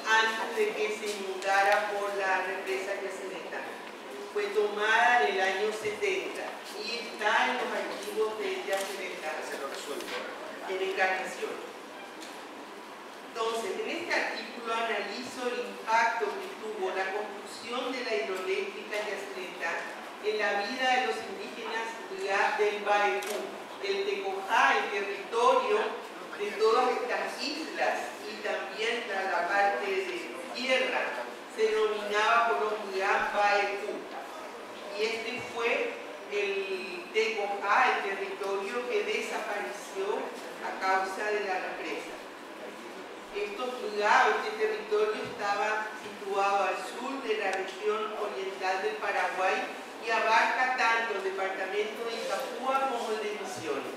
antes de que se inundara por la represa Yacyretá. Fue tomada en el año 70 y está en los archivos de Yacyretá, en Encarnación. Entonces, en este artículo analizo el impacto que tuvo la construcción de la hidroeléctrica Yacyretá en la vida de los indígenas del Baekú, el Tecojá, el territorio de todas estas islas y también la parte de tierra se denominaba por los Baekú. Y este fue el Tecojá, el territorio que desapareció a causa de la represa. Este territorio estaba situado al sur de la región oriental del Paraguay y abarca tanto el departamento de Itapúa como el de Misiones.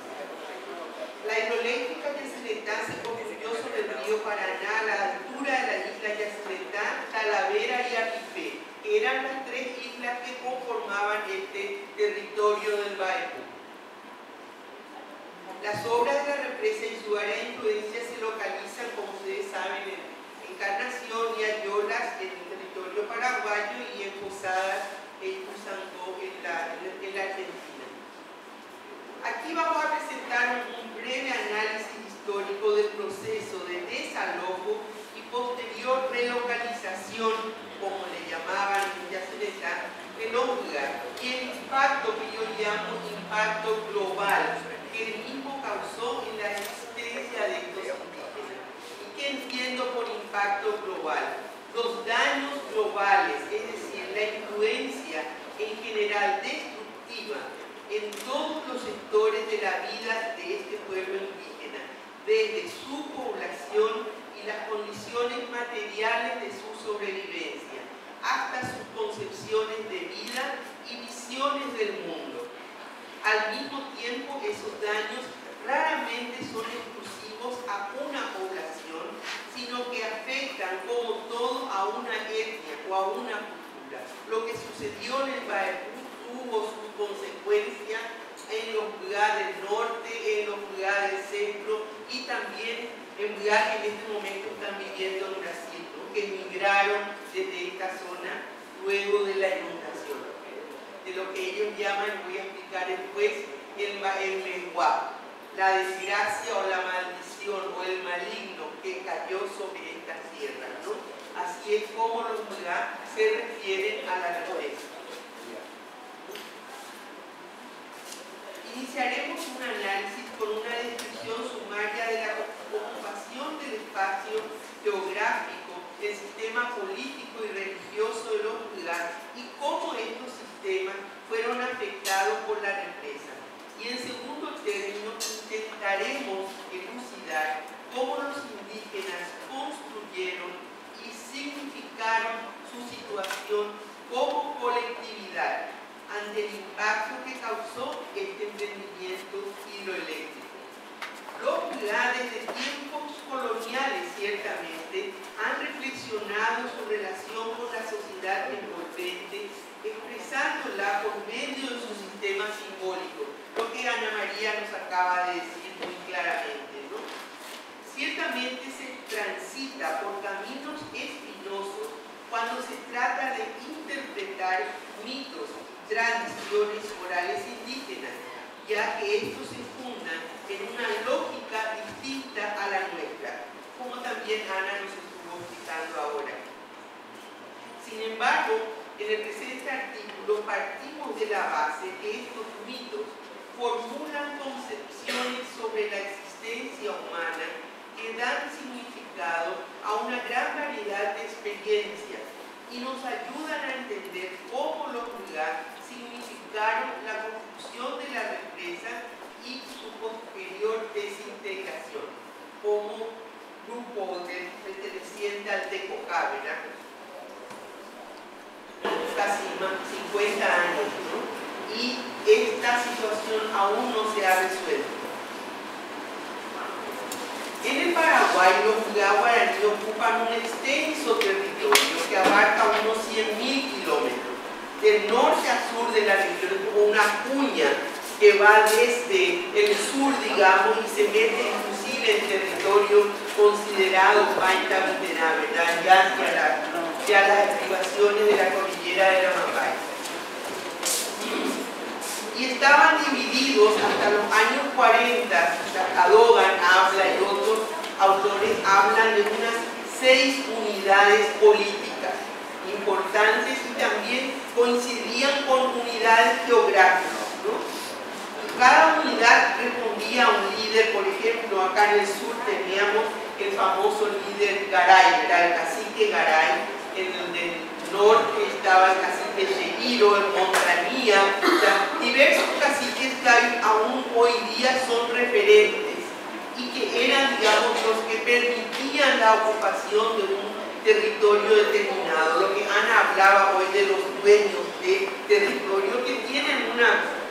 La hidroeléctrica Yacyretá se construyó sobre el río Paraná a la altura de la isla Yacyretá, Talavera y Apipé, que eran las tres islas que conformaban este territorio del Baekú. Las obras de la represa y su área de influencia se localizan, como ustedes saben, en Encarnación y Ayolas, en el territorio paraguayo, y en Posadas e Ipuzangó, en la Argentina. Aquí vamos a presentar un breve análisis histórico del proceso de desalojo y posterior relocalización, como le llamaban en Yacyretá, de los lugares, y el impacto que yo llamo impacto global, que el mismo causó en la existencia de estos indígenas. ¿Y qué entiendo por impacto global? Los daños globales, es decir, la influencia en general destructiva en todos los sectores de la vida de este pueblo indígena, desde su población y las condiciones materiales de su sobrevivencia, hasta sus concepciones de vida y visiones del mundo. Al mismo tiempo, esos daños raramente son exclusivos a una población, sino que afectan como todo a una etnia o a una cultura. Lo que sucedió en el Baekú tuvo sus consecuencias en los lugares del norte, en los lugares del centro y también en lugares que en este momento están viviendo en Brasil, ¿no?, que emigraron desde esta zona luego de la inundación. De lo que ellos llaman, voy a explicar después, el menguá, la desgracia o la maldición o el maligno que cayó sobre estas tierras, ¿no? Así es como los Mugá se refieren a la represa. Iniciaremos un análisis con una descripción sumaria de la ocupación del espacio geográfico, del sistema político y religioso de los Mugá y cómo estos sistemas fueron afectados por la represa. Y en segundo término, intentaremos elucidar cómo los indígenas construyeron y significaron su situación como colectividad ante el impacto que causó este emprendimiento hidroeléctrico. Los Mugá desde tiempos coloniales, ciertamente, han reflexionado su relación con la sociedad envolvente, expresándola por medio de su sistema simbólico, lo que Ana María nos acaba de decir muy claramente, ¿no? Ciertamente se transita por caminos espinosos cuando se trata de interpretar mitos y tradiciones orales indígenas, ya que estos se fundan en una lógica distinta a la nuestra, como también Ana nos estuvo explicando ahora. Sin embargo, en el presente artículo partimos de la base que estos mitos formulan concepciones sobre la existencia humana que dan significado a una gran variedad de experiencias y nos ayudan a entender cómo los Mugá significaron la construcción de la represa y su posterior desintegración como grupo perteneciente al Tecojá, ¿verdad? Casi 50 años, ¿no? Y esta situación aún no se ha resuelto. En el Paraguay, los Mugá guaraní ocupan un extenso territorio que abarca unos 100.000 kilómetros, del norte a sur de la región, como una cuña que va desde el sur, digamos, y se mete inclusive en territorio considerado Paita Vitená, ¿verdad? Ya hacia las estribaciones de la cordillera de la Mambay. Y estaban divididos hasta los años 40, Cadogan habla y otros autores hablan de unas 6 unidades políticas importantes y también coincidían con unidades geográficas, ¿no? Cada unidad respondía a un líder. Por ejemplo, acá en el sur teníamos el famoso líder Garay, era el cacique Garay. En el norte estaba el cacique Cheguiro, el Montanía, diversos caciques que aún hoy día son referentes y que eran, digamos, los que permitían la ocupación de un territorio determinado. Lo que Ana hablaba hoy de los dueños de territorio que tienen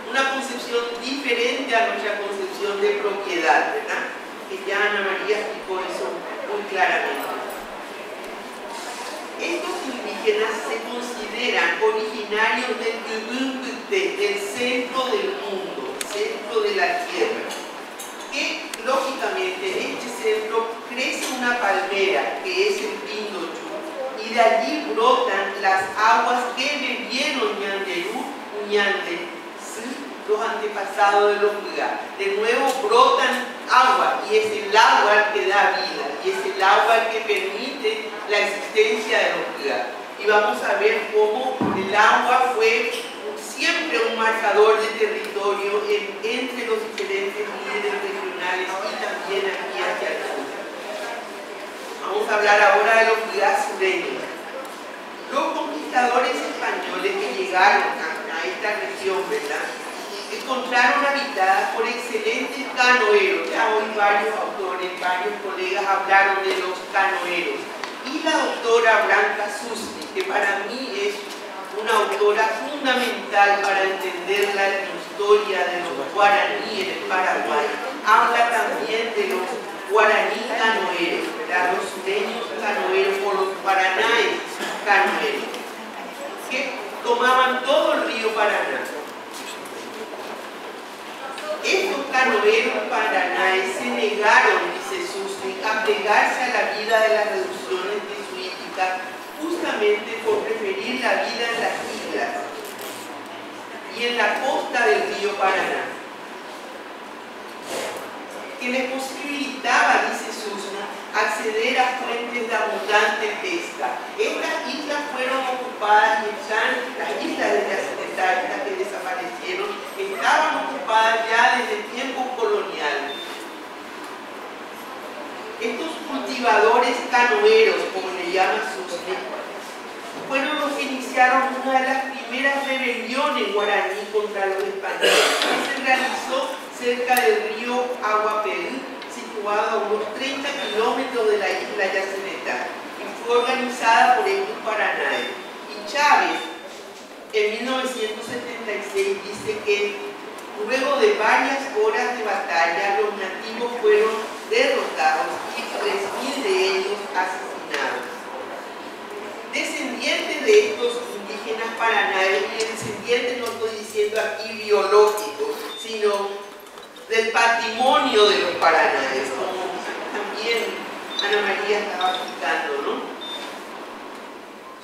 una concepción diferente a nuestra concepción de propiedad, ¿verdad? Que ya Ana María explicó eso muy claramente. Estos indígenas se consideran originarios del centro del mundo, centro de la tierra, que lógicamente en este centro crece una palmera que es el Pindochú y de allí brotan las aguas que bebieron Ñanderú, Ñande, los antepasados de los Huigá. De nuevo brotan agua y es el agua el que da vida y es el agua el que permite la existencia de los Huigá. Y vamos a ver cómo el agua fue siempre un marcador de territorio entre los diferentes líderes regionales y también aquí hacia el sur. Vamos a hablar ahora de los Huigá sureños. Los conquistadores españoles que llegaron a esta región, ¿verdad?, encontraron habitada por excelentes canoeros. Ya hoy varios autores, varios colegas hablaron de los canoeros. Y la doctora Branca Susti, que para mí es una autora fundamental para entender la historia de los guaraníes en el Paraguay, habla también de los guaraní canoeros, ¿verdad?, los sureños canoeros o los guaranáes canoeros, que tomaban todo el río Paraná. Estos canoeros paranaes se negaron, dice Susti, a plegarse a la vida de las reducciones jesuíticas justamente por preferir la vida en las islas y en la costa del río Paraná, que les posibilitaba, dice Susti, acceder a fuentes de abundante pesca. Estas islas fueron ocupadas y las islas de Yacyretá, que desaparecieron, estaban ocupadas ya desde tiempos coloniales. Estos cultivadores canoeros, como le llama Susti, fueron los que iniciaron una de las primeras rebeliones guaraní contra los españoles, que se realizó cerca del río Aguapelú, situado a unos 30 kilómetros de la isla Yacyretá, y fue organizada por estos paranaes. Y Chávez, en 1976, dice que luego de varias horas de batalla, los nativos fueron derrotados y 3.000 de ellos asesinados. Descendientes de estos indígenas paranaes, y descendientes no estoy diciendo aquí biológicos, sino del patrimonio de los paranaes, como también Ana María estaba explicando, ¿no?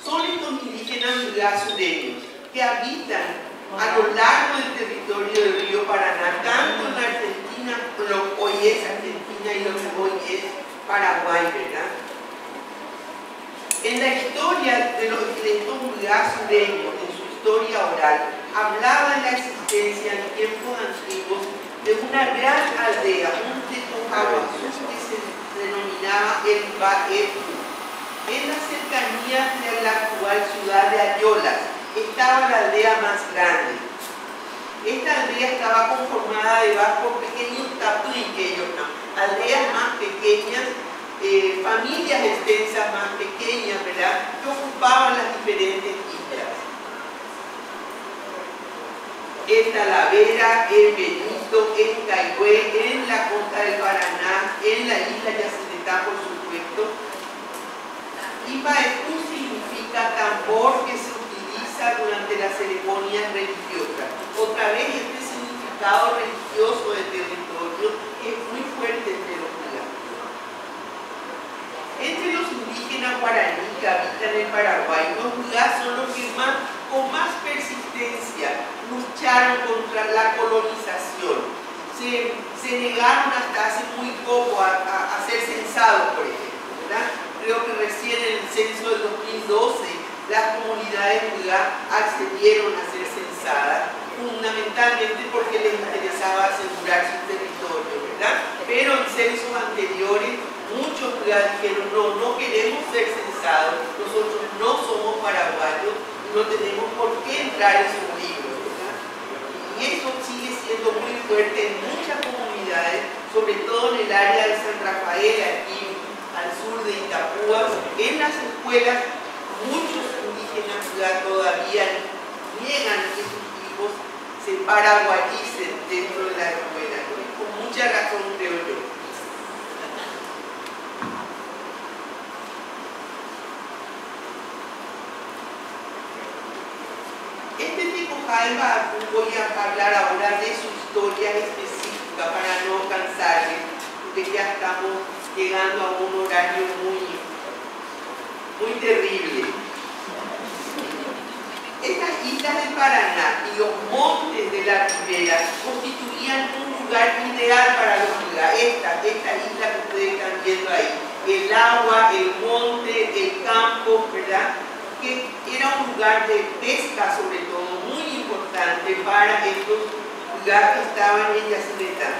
Son estos indígenas Huigá sureños que habitan a lo largo del territorio del río Paraná, tanto en Argentina, lo que hoy es Argentina y lo que hoy es Paraguay, ¿verdad? En la historia de estos Huigá sureños, en su historia oral, hablaba de la existencia en tiempos antiguos de una gran aldea, un Tecojaguazú, que se denominaba el Baetu. En las cercanías de la actual ciudad de Ayolas estaba la aldea más grande. Esta aldea estaba conformada de por pequeños tapuiqueños, aldeas más pequeñas, familias extensas más pequeñas, ¿verdad?, que ocupaban las diferentes islas. En Talavera, en Benito, en Caigüe, en la costa del Paraná, en la isla Yacyretá, por supuesto. Y Baetú significa tambor que se utiliza durante las ceremonias religiosas. Otra vez este significado religioso del territorio es muy fuerte entre los Huigá. el Paraguay. Los Pugá son los que con más persistencia lucharon contra la colonización. Se negaron hasta hace muy poco a ser censados, por ejemplo, ¿verdad? Creo que recién en el censo del 2012 las comunidades Pugá accedieron a ser censadas, fundamentalmente porque les interesaba asegurar su territorio, ¿verdad? Pero en censos anteriores muchos Pugá dijeron no queremos ser censados, nosotros no somos paraguayos y no tenemos por qué entrar en sus libros, ¿verdad? Y eso sigue siendo muy fuerte en muchas comunidades, sobre todo en el área de San Rafael, aquí al sur de Itapúa. En las escuelas muchos indígenas Pugá todavía niegan que sus hijos se paraguayicen dentro de la escuela, ¿no? Y con mucha razón, creo yo. Este Tecojá del Bajú, voy a hablar ahora de su historia específica para no cansarles, porque ya estamos llegando a un horario muy terrible. Estas islas del Paraná y los montes de la ribera constituían un lugar ideal para los Pugá. Esta isla que ustedes están viendo ahí, el agua, el monte, el campo, ¿verdad? Que era un lugar de pesca, sobre todo, muy importante para estos Pugá que estaban en Yacyretá.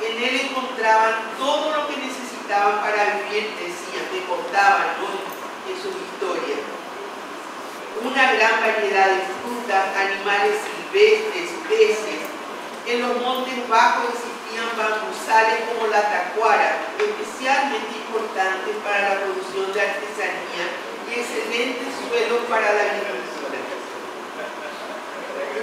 En él encontraban todo lo que necesitaban para vivir, decían, me contaban, ¿no?, en sus historias. Una gran variedad de frutas, animales silvestres, peces. En los montes bajos existían bambusales como la tacuara, especialmente importantes para la producción de artesanía y excelentes suelos para la agricultura.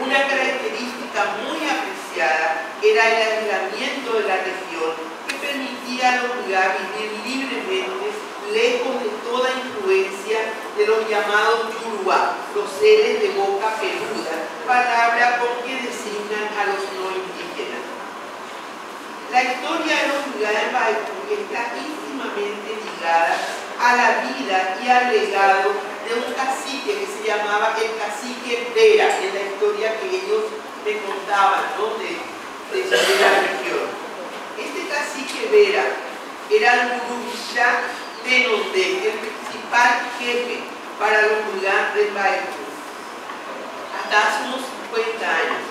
Una característica muy apreciada era el aislamiento de la región, que permitía a los Pugá vivir libremente, lejos de toda influencia de los llamados Yuruá, los seres de boca peluda, palabra con que designan a los no indígenas. La historia de los Pugá del Bajú está íntimamente ligada a la vida y al legado de un cacique que se llamaba el cacique Vera, en la historia que ellos me contaban, ¿no?, de la región. Este cacique Vera era el Guruvishá Tenondé, el principal jefe para los Pugá del Bajú, hasta hace unos 50 años.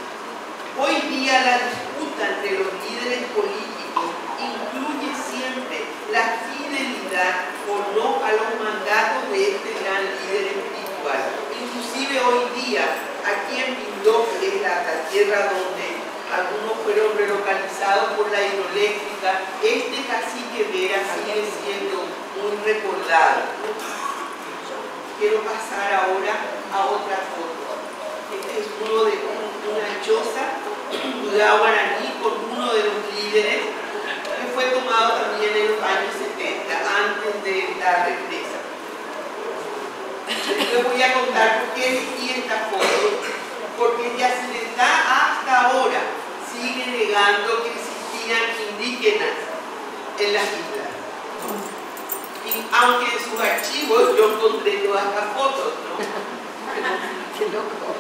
Hoy día la disputa entre los líderes políticos incluye siempre la fidelidad o no a los mandatos de este gran líder espiritual. Inclusive hoy día, aquí en Pindó, que es la tierra donde algunos fueron relocalizados por la hidroeléctrica, este cacique Vera sigue siendo muy recordado. Quiero pasar ahora a otra foto. Este es uno de una choza, Pugá guaraní, con uno de los líderes, que fue tomado también en los años 70, antes de la represa. Les voy a contar por qué elegí esta foto, porque Yacyretá hasta ahora sigue negando que existían indígenas en las islas. Y aunque en sus archivos yo encontré todas las fotos, ¿no? Qué loco.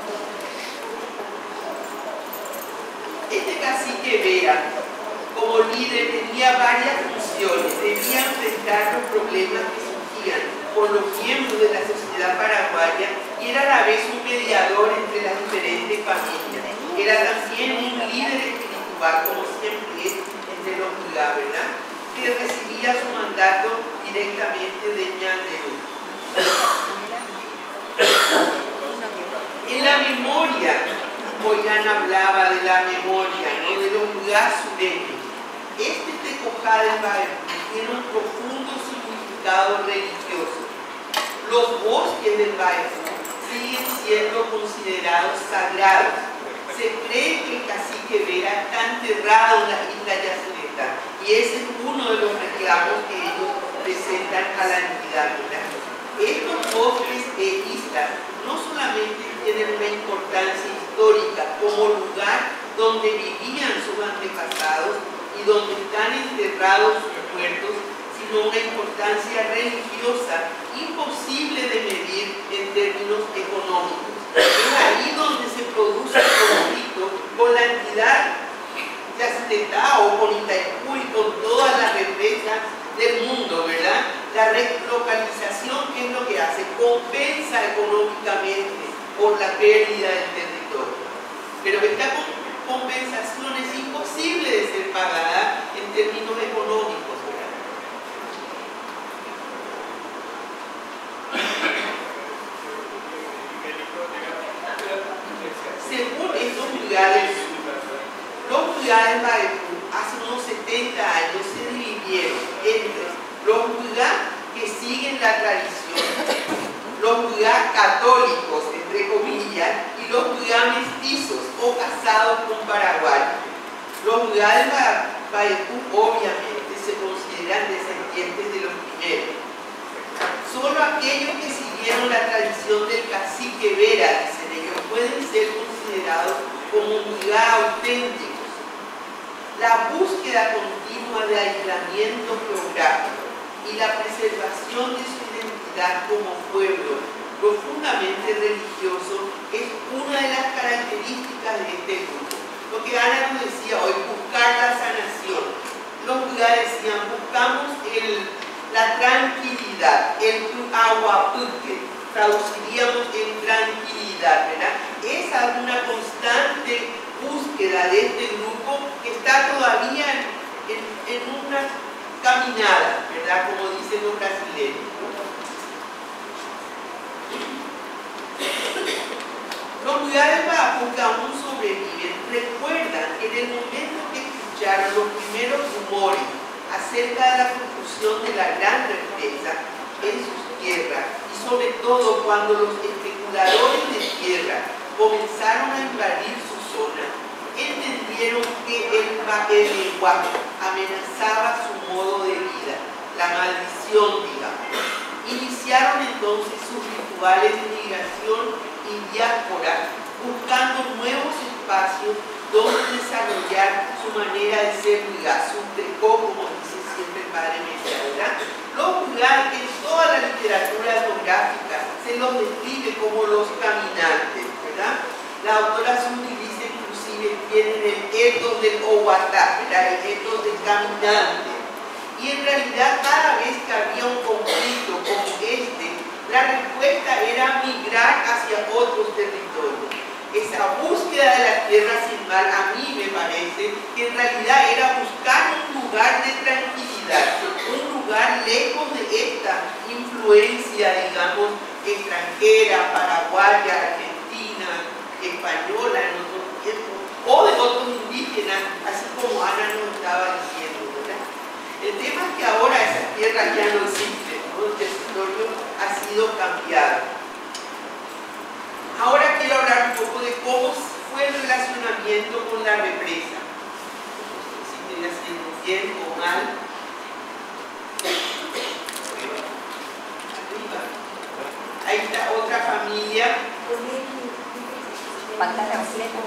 Este cacique Vera, como líder, tenía varias funciones. Debía enfrentar los problemas que surgían por los miembros de la sociedad paraguaya y era a la vez un mediador entre las diferentes familias. Era también un líder espiritual, como siempre es entre los Pugá, ¿verdad?, que recibía su mandato directamente de Ñandero. En la memoria, Boyán hablaba de la memoria, ¿no?, de los Pugá sureños. Este Tecojá del Bajú tiene un profundo significado religioso. Los bosques del Bajú siguen siendo considerados sagrados. Se cree que el cacique Vera está enterrado en la isla Yacyretá, y ese es uno de los reclamos que ellos presentan a la entidad, ¿verdad? Estos bosques e islas no solamente tienen una importancia histórica como lugar donde vivían sus antepasados y donde están enterrados sus muertos, sino una importancia religiosa imposible de medir compensa económicamente por la pérdida del territorio. Pero esta compensación es imposible de ser pagada en términos económicos, ¿verdad? Según estos lugares, los lugares Maipú hace unos 70 años se dividieron entre los lugares que siguen la tradición, los lugares católicos, entre comillas, y los lugares mestizos o casados con paraguayos. Los lugares Maipú obviamente se consideran descendientes de los primeros. Solo aquellos que siguieron la tradición del cacique Vera, dicen ellos, pueden ser considerados como lugares auténticos. La búsqueda continua de aislamiento geográfico y la preservación de su identidad como pueblo profundamente religioso es una de las características de este grupo. Lo que Ana nos decía hoy, buscar la sanación. Los lugares decían, buscamos la tranquilidad, el aguapuque, traduciríamos en tranquilidad, ¿verdad? Esa es una constante búsqueda de este grupo que está todavía en una caminada, ¿verdad? Como dicen los brasileños. Los lugares Maipú que aún sobreviven recuerdan que en el momento que escucharon los primeros rumores acerca de la confusión de la gran riqueza en sus tierras y sobre todo cuando los especuladores de tierra comenzaron a invadir su zona, entendieron que el lenguaje amenazaba su modo de vida, la maldición, digamos. Iniciaron entonces sus rituales de migración y diáspora, buscando nuevos espacios donde desarrollar su manera de ser lugar, su trecó, como dice siempre el padre Mesa, ¿verdad? Los lugares que en toda la literatura etnográfica se los describe como los caminantes, ¿verdad? La autora Zuni dice inclusive tienen el etos del Ohuatá, ¿verdad? El etos del caminante. Y en realidad cada vez que había un conflicto como este, la respuesta era migrar hacia otros territorios. Esa búsqueda de la tierra sin mar, a mí me parece que en realidad era buscar un lugar de tranquilidad, un lugar lejos de esta influencia, digamos, extranjera, paraguaya, argentina, española en otros tiempos, o de otros indígenas, así como Ana nos estaba diciendo, ¿verdad? El tema es que ahora esas tierras ya no existen, ¿no? El territorio ha sido cambiado. Ahora quiero hablar un poco de cómo fue el relacionamiento con la represa. No sé si estoy haciendo bien o mal. Arriba. Ahí está otra familia. Pantalla completa.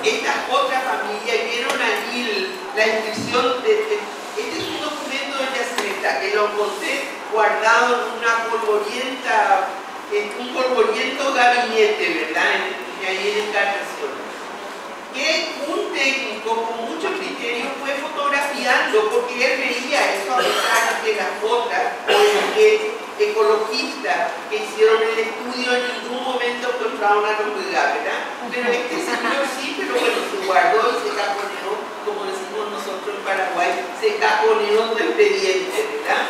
Esta otra familia, y vieron allí la inscripción de este es un documento de Yacyretá que lo encontré guardado en una polvorienta, en un polvoriento gabinete, ¿verdad? Ahí en Encarnación. Que un técnico con mucho criterio fue fotografiando, porque él veía eso a pesar de que las fotos o el ecologista que hicieron el estudio en ningún momento encontraron a los lugares, ¿verdad? Pero este señor sí, pero bueno, se guardó y se caponeó, como decimos nosotros en Paraguay, se caponeó su expediente, ¿verdad?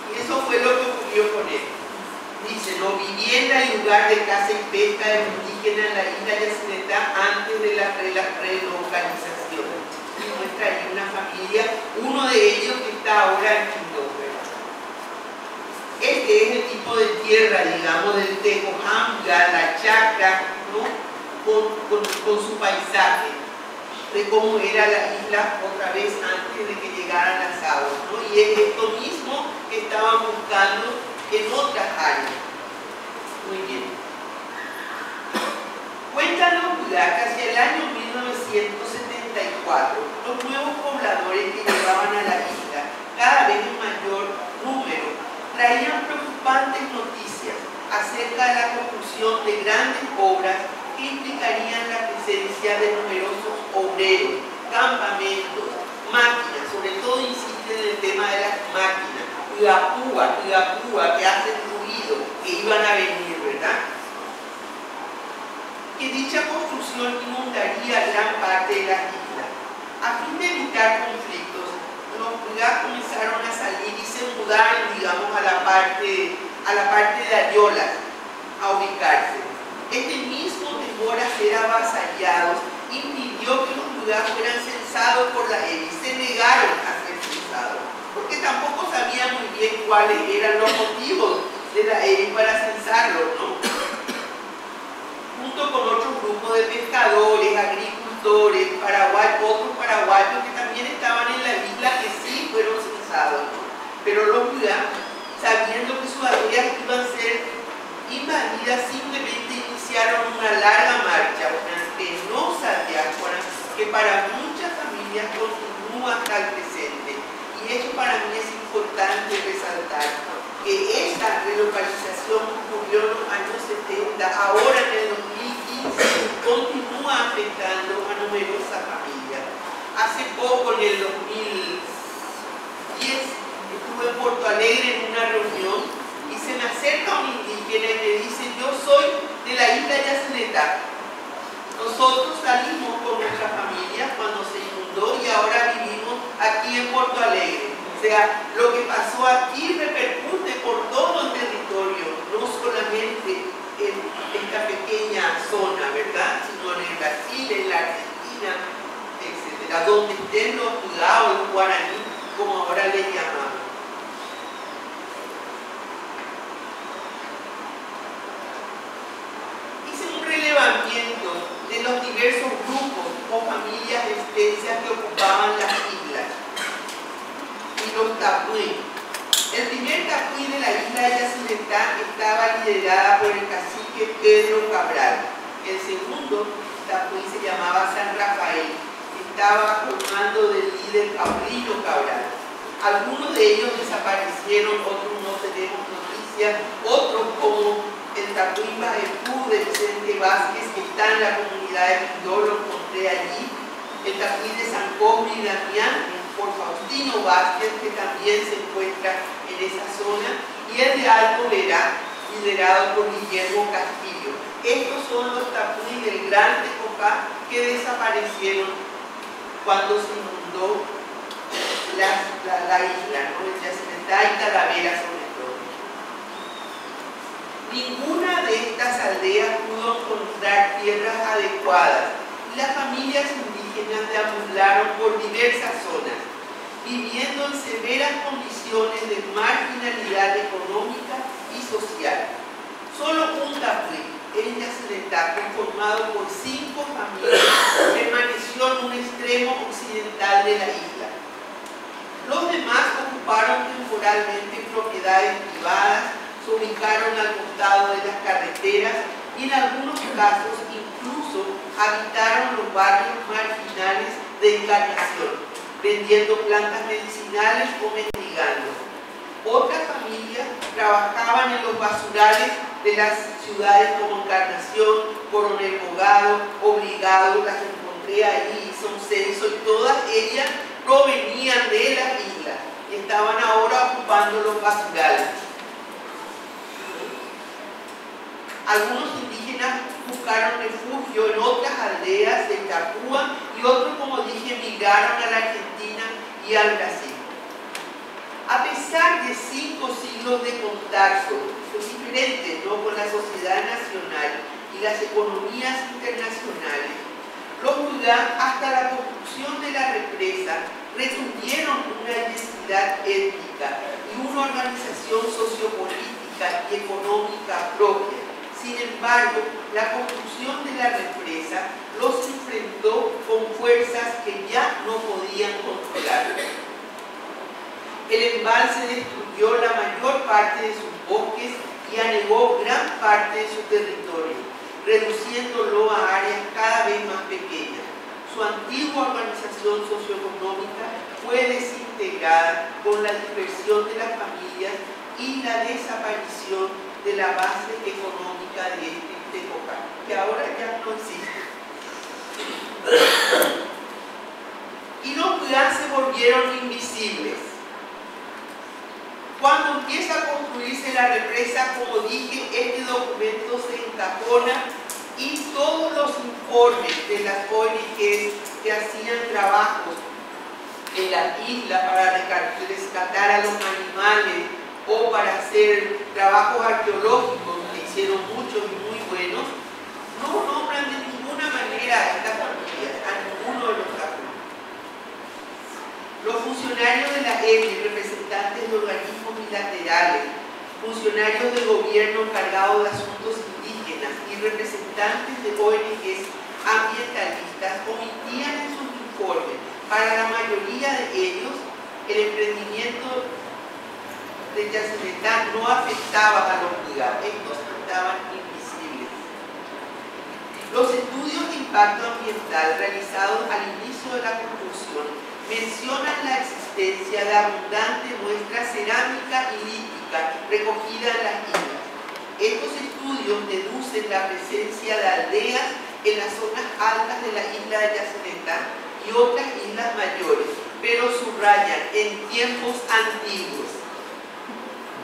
Y eso fue lo que ocurrió con él. Dice, no, vivienda y lugar de caza y pesca de indígenas en la isla de Yacyretá antes de la relocalización. Y muestra ahí una familia, uno de ellos que está ahora en Quindó. Este es el tipo de tierra, digamos, del Tecojanga, la chacra, ¿no? Con su paisaje, de cómo era la isla otra vez antes de que llegaran las aguas, ¿no? Y es esto mismo que estaban buscando en otras áreas. Muy bien. Cuentan los Buda que hacia el año 1974 los nuevos pobladores que llegaban a la isla, cada vez en mayor número, traían preocupantes noticias acerca de la construcción de grandes obras que implicarían la presencia de numerosos obreros, campamentos, máquinas, sobre todo Iapúa, que hacen ruido, que iban a venir, ¿verdad? Que dicha construcción inundaría gran parte de las islas. A fin de evitar conflictos, los Puyá comenzaron a salir y se mudaron, digamos, a la parte de Ayolas, a ubicarse. Este mismo temor a ser avasallados impidió que los Puyá fueran censados por la élite. Se negaron a ser censados, porque tampoco sabían muy bien cuáles eran los motivos de la élite para censarlos, ¿no? Junto con otro grupo de pescadores, agricultores, otros paraguayos que también estaban en la isla, que sí fueron censados, ¿no? Pero los Puyá, sabiendo que sus aldeas iban a ser invadidas, simplemente iniciaron una larga marcha, una penosa diáspora que para muchas familias continúa hasta el presente. Y esto para mí es importante resaltar, que esta relocalización ocurrió en los años 70, ahora en el 2015 continúa afectando a numerosas familias. Hace poco, en el 2010, estuve en Porto Alegre en una reunión y se me acerca un indígena y me dice: yo soy de la isla de Yacyretá. Nosotros salimos con nuestra familia cuando se inundó y ahora vivimos aquí en Porto Alegre. O sea, lo que pasó aquí repercute por todo el territorio, no solamente en esta pequeña zona, ¿verdad? Sino en el Brasil, en la Argentina, etc. Donde estén los Puyá o los guaraní, como ahora les llamamos. Hice un relevamiento de los diversos grupos o familias extensas que ocupaban las islas y los tapuí. El primer tapuí de la isla de Yacyretá estaba liderada por el cacique Pedro Cabral. El segundo tapuí se llamaba San Rafael. Estaba formando del líder Paulino Cabral. Algunos de ellos desaparecieron, otros no tenemos noticias, otros como el tapuí Maepú de Vicente Vázquez, que está en la comunidad de Pindó, lo encontré allí. El tapuí de San Cosme y Damián, por Faustino Vázquez, que también se encuentra en esa zona, y el de Alto Verá, liderado por Guillermo Castillo. Estos son los tapuís del Gran Tecocá que desaparecieron cuando se inundó la isla, ¿no? El Yacyretá y Talavera sobre todo. Ninguna de estas aldeas pudo encontrar tierras adecuadas y las familias indígenas deambularon por diversas zonas, viviendo en severas condiciones de marginalidad económica y social. Solo un tapuí, en Yacyretá, conformado por 5 familias, permaneció en un extremo occidental de la isla. Los demás ocuparon temporalmente propiedades privadas, se ubicaron al costado de las carreteras y en algunos casos incluso habitaron los barrios marginales de Encarnación, vendiendo plantas medicinales o mendigando. Otras familias trabajaban en los basurales de las ciudades como Encarnación, Coronel Bogado, Obligado, las encontré allí, hice un censo y todas ellas provenían de las islas y estaban ahora ocupando los basurales. Algunos indígenas buscaron refugio en otras aldeas de Itapúa y otros, como dije, migraron a la Argentina y al Brasil. A pesar de 5 siglos de contacto diferentes, ¿no?, con la sociedad nacional y las economías internacionales, los Puyá, hasta la construcción de la represa, retuvieron una identidad étnica y una organización sociopolítica y económica propia. Sin embargo, la construcción de la represa los enfrentó con fuerzas que ya no podían controlar. El embalse destruyó la mayor parte de sus bosques y anegó gran parte de su territorio, reduciéndolo a áreas cada vez más pequeñas. Su antigua organización socioeconómica fue desintegrada con la dispersión de las familias y la desaparición de la base económica de este Tecocá, que ahora ya no existe. Y los Puyá se volvieron invisibles. Cuando empieza a construirse la represa, como dije, este documento se encajona y todos los informes de las ONGs que hacían trabajos en la isla para rescatar a los animales o para hacer trabajos arqueológicos, que hicieron muchos y muy buenos, no nombran de ninguna manera a estas familias, a ninguno de los casos. Los funcionarios de la EBI, representantes de organismos bilaterales, funcionarios de gobierno encargados de asuntos indígenas y representantes de ONGs ambientalistas omitían en sus informes. Para la mayoría de ellos, el emprendimiento de Yacyretá no afectaba a los lugares, estos estaban invisibles. Los estudios de impacto ambiental realizados al inicio de la construcción mencionan la existencia de abundante muestra cerámica y lítica recogida en las islas. Estos estudios deducen la presencia de aldeas en las zonas altas de la isla de Yacyretá y otras islas mayores, pero subrayan en tiempos antiguos.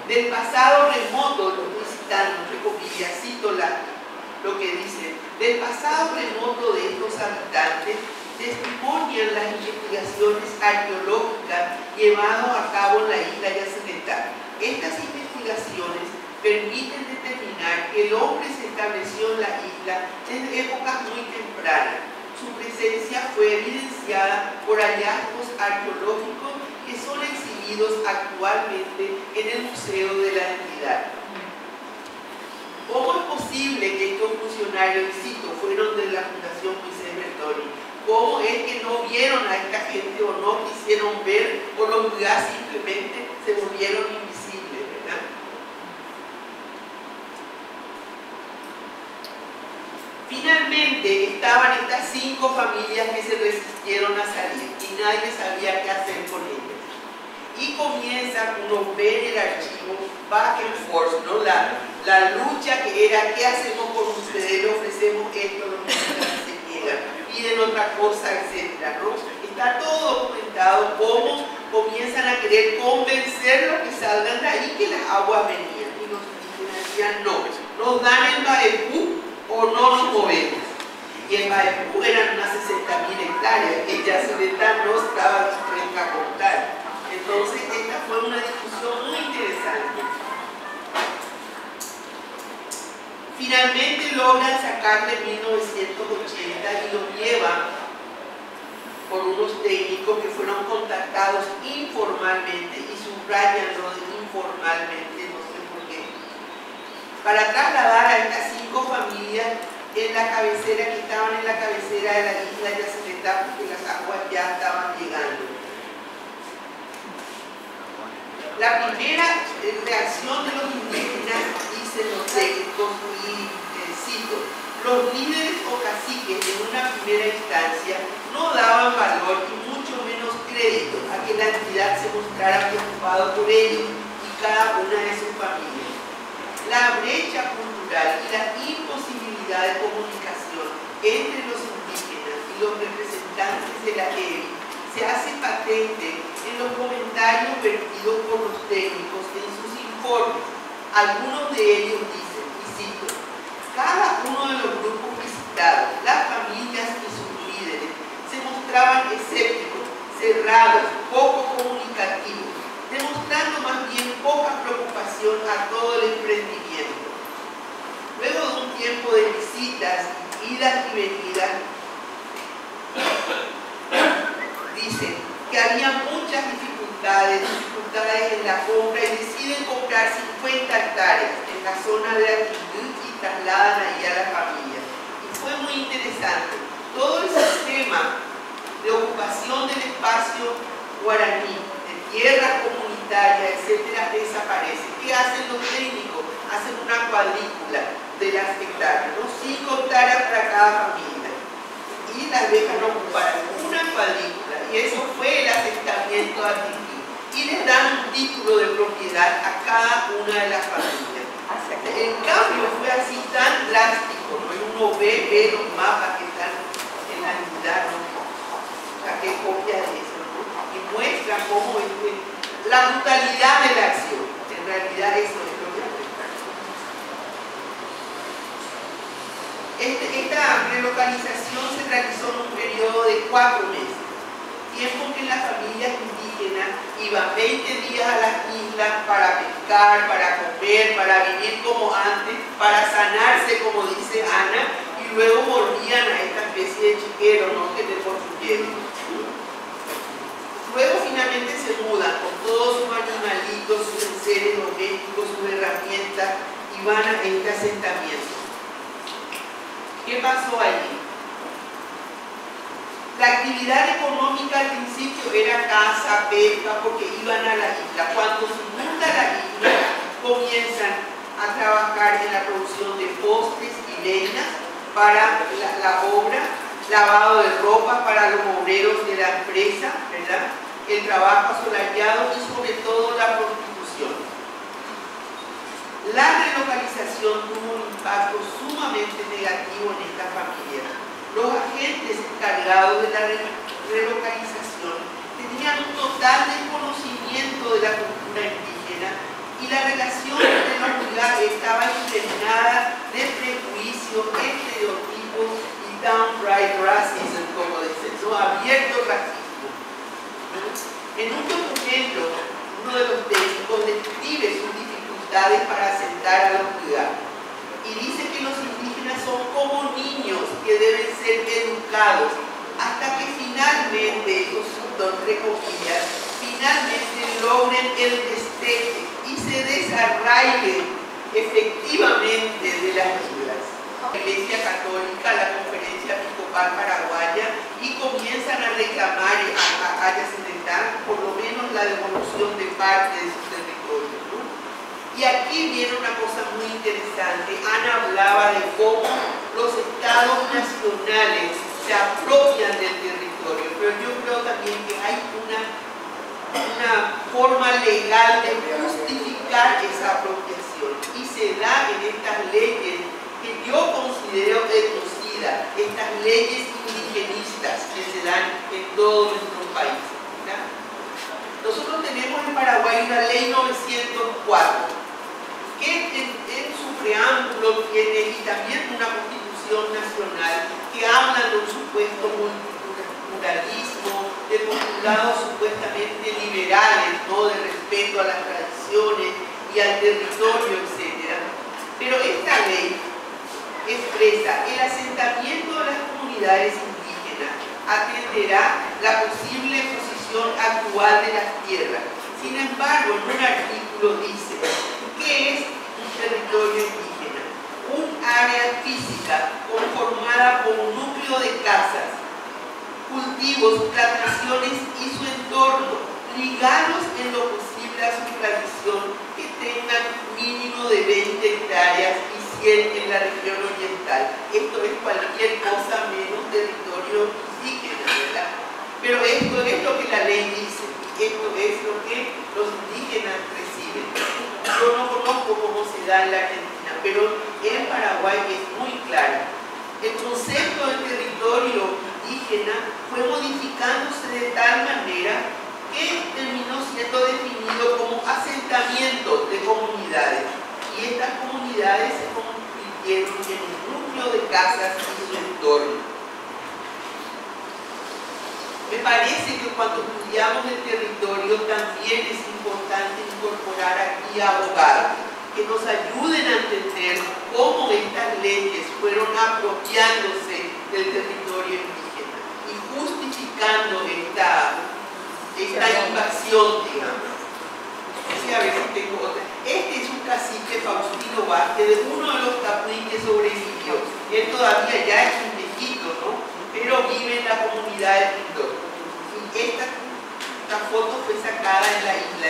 Del pasado remoto, lo estoy citando, entre comillas, cito lo que dice, del pasado remoto de estos habitantes testimonian las investigaciones arqueológicas llevadas a cabo en la isla de Yacyretá. Estas investigaciones permiten determinar que el hombre se estableció en la isla desde épocas muy tempranas. Su presencia fue evidenciada por hallazgos arqueológicos que son exhibidos actualmente en el Museo de la Entidad. ¿Cómo es posible que estos funcionarios, cito, fueron de la Fundación Moisés Bertoni? ¿Cómo es que no vieron a esta gente o no quisieron ver o los lugares simplemente se volvieron invisibles, ¿verdad? Finalmente estaban estas 5 familias que se resistieron a salir y nadie sabía qué hacer con ellas. Y comienza uno ver el archivo back and forth, ¿no? La lucha que era, ¿qué hacemos con ustedes? Le ofrecemos esto, los mexicanos se quedan, piden otra cosa, etc., ¿no? Está todo documentado, cómo comienzan a querer convencerlos que salgan de ahí, que las aguas venían. Y los indígenas decían, no, nos dan el Maepú o no nos movemos. Y en Maepú eran unas 60.000 hectáreas, que Yacyretá no estaba dispuesta a contar. Entonces, esta fue una discusión muy interesante. Finalmente logran sacarle en 1980 y lo llevan por unos técnicos que fueron contactados informalmente, y subrayan lo de informalmente, no sé por qué, para trasladar a estas 5 familias en la cabecera, que estaban en la cabecera de la isla de Yacyretá, porque las aguas ya estaban llegando. La primera reacción de los indígenas, dicen los técnicos, y cito, los líderes o caciques en una primera instancia no daban valor y mucho menos crédito a que la entidad se mostrara preocupada por ellos y cada una de sus familias. La brecha cultural y la imposibilidad de comunicación entre los indígenas y los representantes de la EBI se hace patente en los comentarios vertidos por los técnicos en sus informes. Algunos de ellos dicen, y cito, cada uno de los grupos visitados, las familias y sus líderes, se mostraban escépticos, cerrados, poco comunicativos, demostrando más bien poca preocupación a todo el emprendimiento. Luego de un tiempo de visitas, idas y venidas, dicen que había muchas dificultades en la compra y deciden comprar 50 hectáreas en la zona de Atindú y trasladan ahí a la familia. Y fue muy interesante. Todo el sistema de ocupación del espacio guaraní, de tierra comunitaria, etcétera, desaparece. ¿Qué hacen los técnicos? Hacen una cuadrícula de las hectáreas, ¿no? 5 hectáreas para cada familia. Y las dejan ocupar una cuadrícula. Y eso fue el asentamiento artístico. Y les dan un título de propiedad a cada una de las familias. El cambio fue así tan drástico, ¿no? Uno ve los mapas que están en la entidad, ¿no? Saqué copia de eso, ¿no? Y muestra cómo la brutalidad de la acción. relocalización se realizó en un periodo de 4 meses, tiempo en que las familias indígenas iban 20 días a las islas para pescar, para comer, para vivir como antes, para sanarse, como dice Ana, y luego volvían a esta especie de chiquero, ¿no?, que te construyeron. Luego finalmente se mudan con todos sus animalitos, sus enseres domésticos, sus herramientas, y van a este asentamiento. ¿Qué pasó allí? La actividad económica al principio era caza, pesca, porque iban a la isla. Cuando se funda la isla, comienzan a trabajar en la producción de postes y leñas para la obra, lavado de ropa para los obreros de la empresa, ¿verdad?, el trabajo asalariado y sobre todo la prostitución. La relocalización tuvo un impacto sumamente negativo en esta familia. Los agentes encargados de la relocalización tenían un total desconocimiento de la cultura indígena y la relación de la unidad estaba impregnada de prejuicios, estereotipos y downright racism, como dicen, ¿no?, abierto racismo. En un documento, uno de los textos describe sus dificultades para asentar a la unidad y dice que los indígenas son como niños que deben ser educados hasta que finalmente, eso entre comillas, finalmente logren el destete y se desarraiguen efectivamente de las islas. La Iglesia Católica, la Conferencia Episcopal Paraguaya, y comienzan a reclamar a Yacyretá por lo menos la devolución de parte de su territorio, ¿no? Y aquí viene una cosa muy interesante. Ana hablaba de cómo los estados nacionales se apropian del territorio, pero yo creo también que hay una forma legal de justificar esa apropiación y se da en estas leyes que yo considero etnocidas, estas leyes indigenistas que se dan en todo nuestro país, ¿verdad? Nosotros tenemos en Paraguay una ley 904 que en su preámbulo tiene, y también una constitución nacional, que habla de un supuesto multiculturalismo, de postulados supuestamente liberales, ¿no?, de respeto a las tradiciones y al territorio, etc. Pero esta ley expresa el asentamiento de las comunidades indígenas, atenderá la posible posición actual de las tierras. Sin embargo, en un artículo dice: ¿qué es un territorio indígena? Un área física conformada por un núcleo de casas, cultivos, plantaciones y su entorno, ligados en lo posible a su tradición, que tengan mínimo de 20 hectáreas y 100 en la región oriental. Esto es cualquier cosa menos territorio indígena, ¿verdad? Pero esto es lo que la ley dice, esto es lo que los indígenas reciben. Yo no conozco cómo se da en la Argentina, pero en Paraguay es muy claro. El concepto de territorio indígena fue modificándose de tal manera que terminó siendo definido como asentamiento de comunidades, y estas comunidades se convirtieron en un núcleo de casas y su entorno. Me parece que cuando estudiamos el territorio también es importante incorporar aquí abogados que nos ayuden a entender cómo estas leyes fueron apropiándose del territorio indígena y justificando esta invasión, digamos. Sí, a ver si tengo otra. Este es un cacique, Faustino Vázquez, uno de los capuíes que sobrevivió. Él todavía ya es un viejito, ¿no?, pero vive en la comunidad de Pindó. Y esta foto fue sacada en la isla.